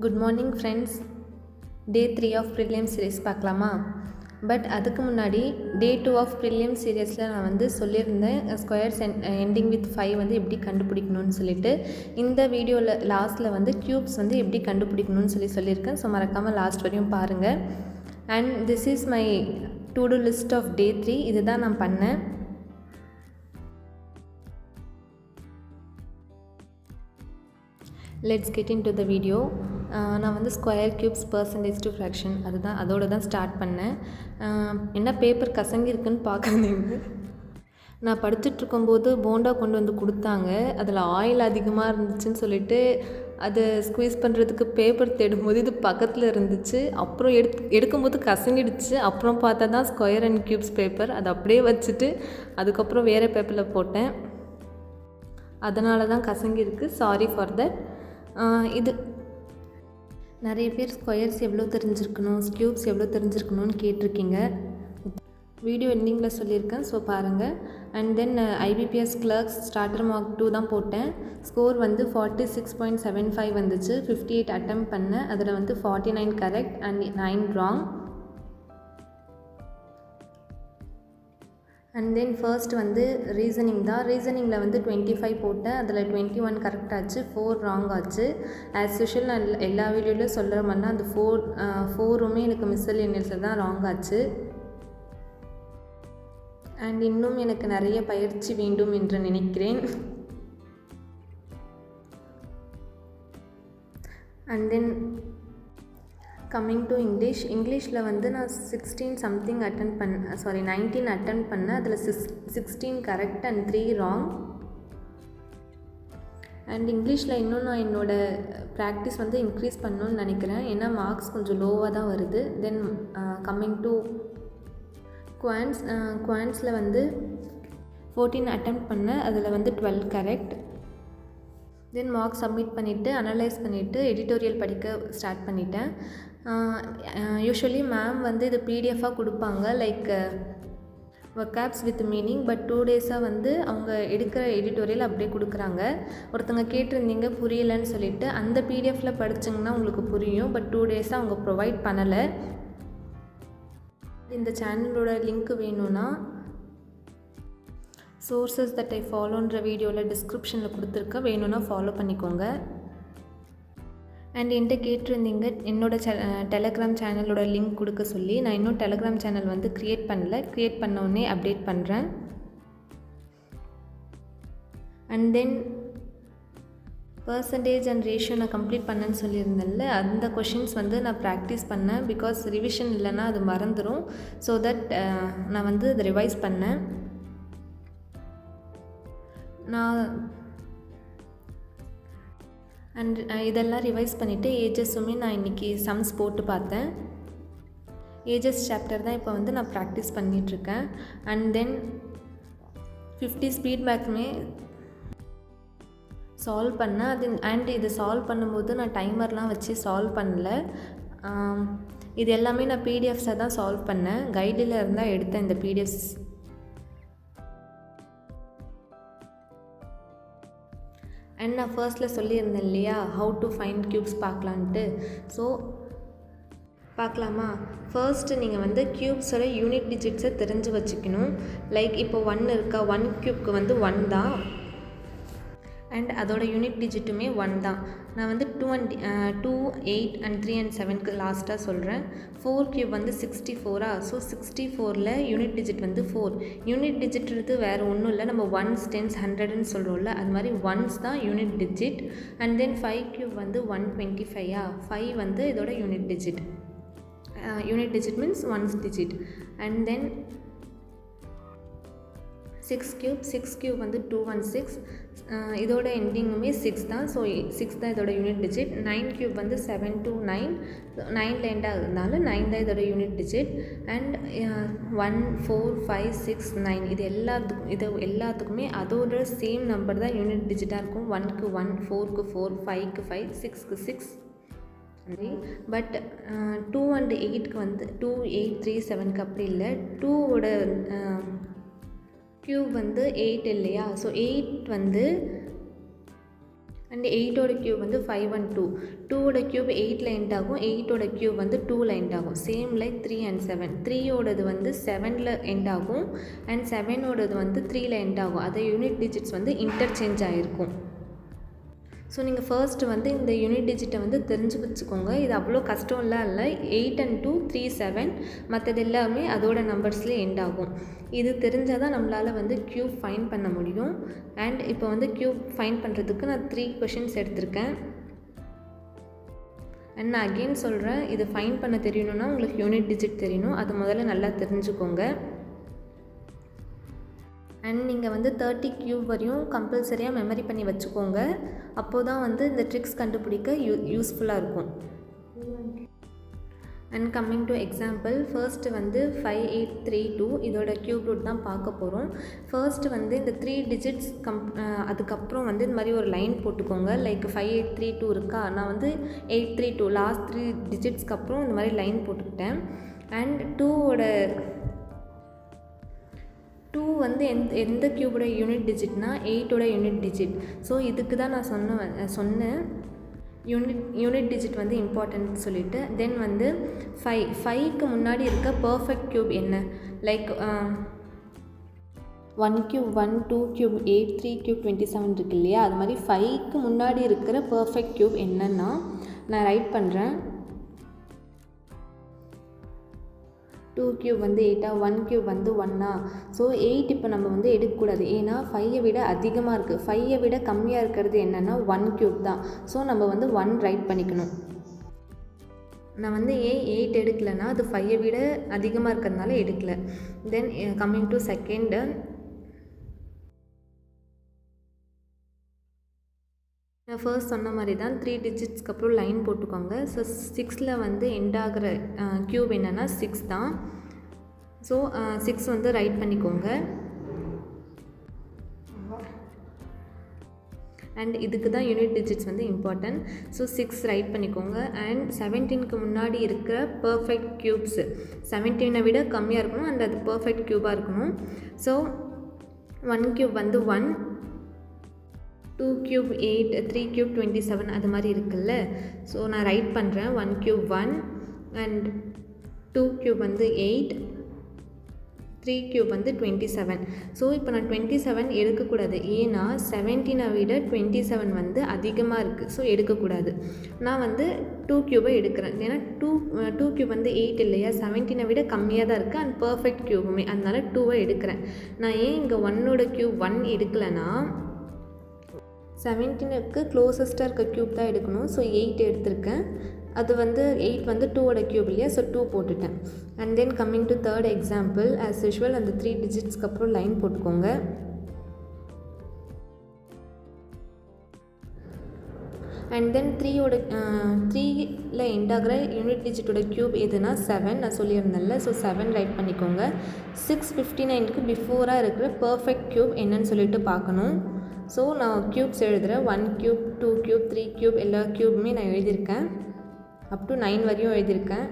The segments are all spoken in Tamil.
Good morning friends. Day 3 of prelim series பார்க்கலாமா? பட் அதுக்கு முன்னாடி டே 2 ஆஃப் ப்ரிலியம் சீரீஸில் நான் வந்து சொல்லியிருந்தேன் ஸ்கொயர்ஸ் எண்டிங் வித் 5 வந்து எப்படி கண்டுபிடிக்கணும்னு சொல்லிட்டு. இந்த வீடியோவில் லாஸ்ட்டில் வந்து க்யூப்ஸ் வந்து எப்படி கண்டுபிடிக்கணும்னு சொல்லியிருக்கேன். ஸோ மறக்காமல் லாஸ்ட் வரையும் பாருங்கள். And this is my to do list of day 3. இதுதான் நான் பண்ணேன். Let's get into the video. நான் வந்து square cubes percentage to fraction அதோடு தான் ஸ்டார்ட் பண்ணேன். என்ன பேப்பர் கசங்கிருக்குன்னு பார்க்காதீங்க. நான் படிச்சுட்ருக்கும்போது போண்டா கொண்டு வந்து கொடுத்தாங்க. அதில் ஆயில் அதிகமாக இருந்துச்சுன்னு சொல்லிட்டு அதை ஸ்குவீஸ் பண்ணுறதுக்கு பேப்பர் தேடும்போது இது பக்கத்தில் இருந்துச்சு. அப்புறம் எடுக்கும்போது கசங்கிடுச்சு. அப்புறம் பார்த்தா தான் ஸ்கொயர் அண்ட் க்யூப்ஸ் பேப்பர். அதை அப்படியே வச்சுட்டு அதுக்கப்புறம் வேறு பேப்பரில் போட்டேன். அதனால தான் கசங்கிருக்கு. Sorry for that. இது நிறைய பேர் ஸ்கொயர்ஸ் எவ்வளோ தெரிஞ்சிருக்கணும், க்யூப்ஸ் எவ்வளோ தெரிஞ்சிருக்கணும்னு கேட்டிருக்கீங்க. வீடியோ எண்டிங்கில் சொல்லியிருக்கேன், ஸோ பாருங்கள். And then IBPS clerks starter mark 2 தான் போட்டேன். ஸ்கோர் வந்து 46.75 வந்துச்சு. 58 அட்டெம்ப்ட் பண்ணேன். அதில் வந்து 49 correct and 9 wrong. And then first வந்து ரீசனிங் தான். ரீசனிங்கில் வந்து 25 போட்டேன். அதில் 21 கரெக்ட் ஆச்சு, 4 ராங் ஆச்சு. ஆஸ் யூஷுவல் நான் எல்லா வீடியோலையும் சொல்கிற மாதிரினா அந்த 4மே எனக்கு மிஸ்செல்லேனியஸில் தான் ராங் ஆச்சு. அண்ட் இன்னும் எனக்கு நிறைய பயிற்சி வேண்டும் என்று நினைக்கிறேன். அண்ட் தென் கம்மிங் டு இங்கிலீஷில் வந்து நான் 19 அட்டன் பண்ணேன். அதில் 16 கரெக்ட் அண்ட் 3 ராங். அண்ட் இங்கிலீஷில் இன்னும் நான் என்னோடய ப்ராக்டிஸ் வந்து இன்க்ரீஸ் பண்ணணுன்னு நினைக்கிறேன். ஏன்னா மார்க்ஸ் கொஞ்சம் லோவாக தான் வருது. தென் கம்மிங் டு குவான்ஸில் வந்து 14 அட்டெம்ப்ட் பண்ணேன். அதில் வந்து 12 கரெக்ட். தென் மார்க் சப்மிட் பண்ணிவிட்டு அனலைஸ் பண்ணிவிட்டு எடிட்டோரியல் படிக்க ஸ்டார்ட் பண்ணிட்டேன். யூஸ்வலி மேம் வந்து இது PDF-ஆக கொடுப்பாங்க, லைக் வொக்காப்ஸ் வித் மீனிங். பட் 2 டேஸாக வந்து அவங்க எடுக்கிற எடிட்டோரியல் அப்படியே கொடுக்குறாங்க. ஒருத்தங்க கேட்டிருந்தீங்க புரியலைன்னு சொல்லிவிட்டு. அந்த PDF-ல் படிச்சிங்கன்னா உங்களுக்கு புரியும். பட் 2 டேஸாக அவங்க ப்ரொவைட் பண்ணலை. இந்த சேனலோட லிங்க் வேணும்னா சோர்ஸஸ் தட் ஐ ஃபாலோன்ற வீடியோவில் டிஸ்கிரிப்ஷனில் கொடுத்துருக்க, வேணும்னா ஃபாலோ பண்ணிக்கோங்க. அண்ட் என்கிட்ட கேட்டிருந்தீங்க என்னோடய டெலகிராம் சேனலோட லிங்க் கொடுக்க சொல்லி. நான் இன்னும் டெலகிராம் சேனல் வந்து க்ரியேட் பண்ணல. க்ரியேட் பண்ணோடனே அப்டேட் பண்ணுறேன். And then percentage and ratio நான் கம்ப்ளீட் பண்ணேன்னு சொல்லியிருந்தேன்ல, அந்த கொஷின்ஸ் வந்து நான் ப்ராக்டிஸ் பண்ணேன். பிகாஸ் ரிவிஷன் இல்லைன்னா அது மறந்துடும். ஸோ தட் நான் வந்து அதை ரிவைஸ் பண்ணேன். அண்ட் இதெல்லாம் ரிவைஸ் பண்ணிவிட்டு ஏஜஸுமே நான் இன்றைக்கி சம்ஸ் போட்டு பார்த்தேன். ஏஜஸ் சாப்டர் தான் இப்போ வந்து நான் ப்ராக்டிஸ் பண்ணிகிட்ருக்கேன். அண்ட் தென் 50 ஸ்பீட் பேக்குமே சால்வ் பண்ணேன். அண்ட் இது சால்வ் பண்ணும்போது நான் டைமர்லாம் வச்சு சால்வ் பண்ணல. இது எல்லாமே நான் PDFஸை தான் சால்வ் பண்ணேன். கைடில் இருந்தால் எடுத்தேன் இந்த PDFs. அண்ட் நான் ஃபர்ஸ்ட்டில் சொல்லியிருந்தேன் இல்லையா, ஹவு டு ஃபைண்ட் க்யூப்ஸ் பார்க்கலான்ட்டு. ஸோ பார்க்கலாமா? ஃபர்ஸ்ட்டு நீங்கள் வந்து க்யூப்ஸோட யூனிட் டிஜிட்ஸை தெரிஞ்சு வச்சுக்கணும். லைக் இப்போ 1 இருக்கா, 1 க்யூப்க்கு வந்து 1 தான். அண்ட் அதோட யூனிட் டிஜிட்டுமே 1 தான். நான் வந்து 2, 8 அண்ட் 3 and 7க்கு லாஸ்ட்டாக சொல்கிறேன். 4 க்யூப் வந்து 64. ஸோ 64ல் யூனிட் டிஜிட் வந்து 4. யூனிட் டிஜிட்றது வேறு ஒன்றும் இல்லை, நம்ம 1s, 10s, 100ன்னு சொல்கிறோம்ல, அது மாதிரி 1s தான் unit digit. And then 5 cube வந்து 125. 5 வந்து இதோட unit digit. Unit digit means 1s digit. And then 6 cube வந்து 216. இதோட எண்டிங்குமே 6 தான். ஸோ 6 தான் இதோட யூனிட் டிஜிட். 9 க்யூப் வந்து 729. 9ல் எண்ட் ஆகுதுனால 9 தான் இதோட யூனிட் டிஜிட். அண்ட் 1, 4, 5, 6, 9 இது எல்லாத்துக்குமே அதோட சேம் நம்பர் தான் யூனிட் டிஜிட்டாக இருக்கும். 1க்கு 1, 4க்கு 4, 5க்கு 5, 6க்கு 6. பட் 2 and 8க்கு வந்து 2, 8, 3, 7க்கு அப்படி இல்லை. 2ஓட க்யூப் வந்து 8 இல்லையா? ஸோ 8 வந்து அண்ட் 8ஓட க்யூப் வந்து 5 and 2. 2ஓட க்யூப் 8ல் எண்ட் ஆகும், 8ஓட க்யூப் வந்து 2ல் எண்ட் ஆகும். Same like 3 and 7. 3ஓடது வந்து 7ல் எண்ட் ஆகும் அண்ட் 7ஓடது வந்து 3ல் எண்ட் ஆகும். அது யூனிட் டிஜிட்ஸ் வந்து இன்டர்சேஞ்ச் ஆகிருக்கும். ஸோ நீங்கள் ஃபர்ஸ்ட்டு வந்து இந்த யூனிட் டிஜிட்டை வந்து தெரிஞ்சு வச்சுக்கோங்க. இது அவ்வளோ கஷ்டம்லாம் இல்லை. 8 and 2 3 7 மற்றது எல்லாமே அதோட நம்பர்ஸ்லேயே எண்ட் ஆகும். இது தெரிஞ்சால் தான் நம்மளால் வந்து க்யூப் ஃபைண்ட் பண்ண முடியும். அண்ட் இப்போ வந்து க்யூப் ஃபைண்ட் பண்ணுறதுக்கு நான் 3 கொஷின்ஸ் எடுத்திருக்கேன். அண்ட் நான் அகெயின் சொல்கிறேன், இது ஃபைண்ட் பண்ண தெரியணுன்னா உங்களுக்கு யூனிட் டிஜிட் தெரியணும். அது முதல்ல நல்லா தெரிஞ்சுக்கோங்க. அண்ட் நீங்கள் வந்து 30 க்யூப் வரையும் கம்பல்சரியாக மெமரி பண்ணி வச்சுக்கோங்க. அப்போது தான் வந்து இந்த ட்ரிக்ஸ் கண்டுபிடிக்க யூஸ்ஃபுல்லாக இருக்கும். And coming to example, first வந்து 5832 இதோட க்யூப் ரூட் தான் பார்க்க போகிறோம். ஃபர்ஸ்ட்டு வந்து இந்த 3 டிஜிட்ஸ் அதுக்கப்புறம் வந்து இந்த மாதிரி ஒரு லைன் போட்டுக்கோங்க. லைக் 5832 இருக்கா, நான் வந்து 832 லாஸ்ட் 3 டிஜிட்ஸ்க்கு அப்புறம் இந்த மாதிரி லைன் போட்டுக்கிட்டேன். அண்ட் 2 வந்து எந்த க்யூபோட யூனிட் டிஜிட்னா 8ஓட யூனிட் டிஜிட். ஸோ இதுக்கு தான் நான் சொன்னேன் யூனிட் டிஜிட் வந்து இம்பார்ட்டன்ட் சொல்லிவிட்டு. தென் வந்து 5க்கு முன்னாடி இருக்க பர்ஃபெக்ட் க்யூப் என்ன, லைக் 1 க்யூப் 1 2 க்யூப் 8 3 க்யூப் 27 இருக்கு இல்லையா, அது மாதிரி 5க்கு முன்னாடி இருக்கிற பர்ஃபெக்ட் க்யூப் என்னன்னா நான் ரைட் பண்ணுறேன். 2 க்யூப் வந்து 8 1 க்யூப் வந்து 1. ஸோ 8 இப்போ நம்ம வந்து எடுக்கக்கூடாது, ஏன்னா 5ஐ விட அதிகமாக இருக்குது. 5ஐ விட கம்மியாக இருக்கிறது என்னென்னா 1 க்யூப் தான். ஸோ நம்ம வந்து 1 ரைட் பண்ணிக்கணும். நான் வந்து 8 எடுக்கலைன்னா அது 5ஐ விட அதிகமாக இருக்கிறதுனால எடுக்கலை. தென் கம்மிங் டு செகண்டு, நான் ஃபர்ஸ்ட் சொன்ன மாதிரி தான் 3 டிஜிட்ஸ்க்கு அப்புறம் லைன் போட்டுக்கோங்க. ஸோ 6ல் வந்து எண்ட் ஆகிற க்யூப் என்னென்னா 6 தான். ஸோ 6 வந்து ரைட் பண்ணிக்கோங்க. அண்ட் இதுக்கு தான் யூனிட் டிஜிட்ஸ் வந்து இம்பார்ட்டன்ட். ஸோ 6 ரைட் பண்ணிக்கோங்க. அண்ட் 17க்கு முன்னாடி இருக்கிற பர்ஃபெக்ட் க்யூப்ஸு 17ஐ விட கம்மியாக இருக்கணும் அண்ட் அது பர்ஃபெக்ட் க்யூபாக இருக்கணும். ஸோ 1 க்யூப் வந்து 1, 2 க்யூப் 8 3 க்யூப் 27 அது மாதிரி இருக்குல்ல. ஸோ நான் ரைட் பண்ணுறேன். 1 க்யூப் 1 அண்ட் 2 க்யூப் வந்து 8, 3 க்யூப் வந்து 27. ஸோ இப்போ நான் 27 எடுக்கக்கூடாது, ஏன்னா 17ஐ விட 27 வந்து அதிகமாக இருக்குது. ஸோ எடுக்கக்கூடாது. நான் வந்து 2 க்யூபை எடுக்கிறேன், ஏன்னா 2 க்யூப் வந்து 8 இல்லையா, 17ஐ விட கம்மியாக தான் இருக்குது அண்ட் பர்ஃபெக்ட் க்யூபுமே, அதனால் 2ஐ எடுக்கிறேன். நான் ஏன் இங்கே 1ஓட க்யூப் 1 எடுக்கலைன்னா 17க்கு க்ளோசஸ்ட்டாக இருக்க க்யூப் தான் எடுக்கணும். ஸோ 8 எடுத்திருக்கேன். அது வந்து 8 வந்து 2ஓட க்யூப் இல்லையா, ஸோ 2 போட்டுட்டேன். And then coming to third example, as usual அந்த 3 டிஜிட்ஸ்க்கு அப்புறம் லைன் போட்டுக்கோங்க. அண்ட் தென் 3ல் எண்ட் ஆகிற யூனிட் டிஜிட்டோட க்யூப் எதுனா 7 நான் சொல்லியிருந்தேன்ல. ஸோ 7 ரைட் பண்ணிக்கோங்க. 659க்கு பிஃபோராக இருக்கிற பர்ஃபெக்ட் க்யூப் என்னன்னு சொல்லிட்டு பார்க்கணும். ஸோ நான் க்யூப்ஸ் எழுதுகிறேன். 1 க்யூப் 2 க்யூப் 3 க்யூப் எல்லா க்யூப்புமே நான் எழுதியிருக்கேன். அப் டு 9 வரையும் எழுதியிருக்கேன்.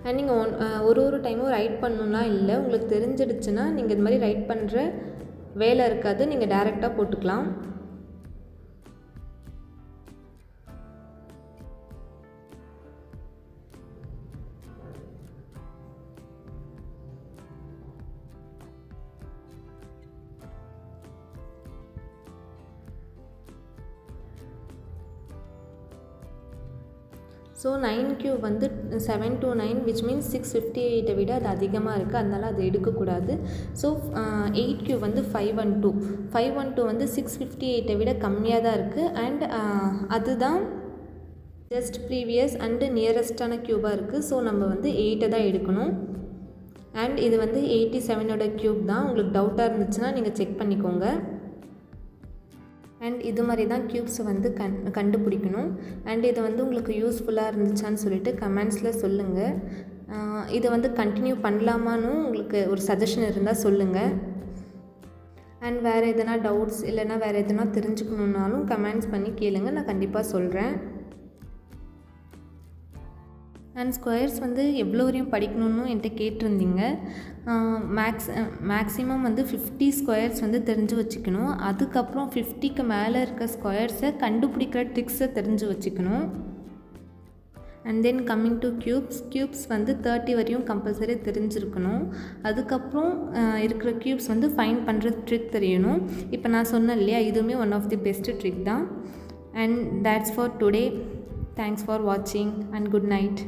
அண்ட் நீங்கள் ஒரு டைமும் ரைட் பண்ணணுன்னா இல்லை, உங்களுக்கு தெரிஞ்சிடுச்சுன்னா நீங்கள் இது மாதிரி ரைட் பண்ணுற வேலை இருக்காது, நீங்கள் டைரெக்டாக போட்டுக்கலாம். ஸோ 9 க்யூப் வந்து 7 to 9 விச் மீன்ஸ் 658 விட அது அதிகமாக இருக்குது, அதனால் அது எடுக்கக்கூடாது. ஸோ 8 க்யூப் வந்து 512 512 வந்து 658 விட கம்மியாக தான் இருக்குது. அண்ட் அதுதான் ஜஸ்ட் ப்ரீவியஸ் அண்டு நியரஸ்டான க்யூபாக இருக்குது. ஸோ நம்ம வந்து 8 தான் எடுக்கணும். அண்ட் இது வந்து 87ஓட க்யூப் தான். உங்களுக்கு டவுட்டாக இருந்துச்சுன்னா நீங்கள் செக் பண்ணிக்கோங்க. அண்ட் இது மாதிரி தான் க்யூப்ஸை வந்து கண்டுபிடிக்கணும். அண்ட் இது வந்து உங்களுக்கு யூஸ்ஃபுல்லாக இருந்துச்சான்னு சொல்லிட்டு கமெண்ட்ஸில் சொல்லுங்கள். இதை வந்து கண்டினியூ பண்ணலாமான்னு உங்களுக்கு ஒரு சஜஷன் இருந்தால் சொல்லுங்கள். அண்ட் வேறு எதனா டவுட்ஸ் இல்லைனா வேறு எதனா தெரிஞ்சுக்கணுன்னாலும் கமெண்ட்ஸ் பண்ணி கேளுங்க, நான் கண்டிப்பாக சொல்கிறேன். அண்ட் ஸ்கொயர்ஸ் வந்து எவ்வளோ வரையும் படிக்கணும்னு என்கிட்ட கேட்டிருந்தீங்க. மேக்ஸிமம் வந்து 50 ஸ்கொயர்ஸ் வந்து தெரிஞ்சு வச்சுக்கணும். அதுக்கப்புறம் 50க்கு மேலே இருக்க ஸ்கொயர்ஸை கண்டுபிடிக்கிற ட்ரிக்ஸை தெரிஞ்சு வச்சுக்கணும். And then coming to cubes வந்து 30 வரையும் கம்பல்சரி தெரிஞ்சிருக்கணும். அதுக்கப்புறம் இருக்கிற க்யூப்ஸ் வந்து ஃபைண்ட் பண்ணுற ட்ரிக் தெரியணும். இப்போ நான் சொன்னேன் இல்லையா, இதுவுமே one of the best trick தான். And that's for today. Thanks for வாட்சிங் அண்ட் குட் நைட்.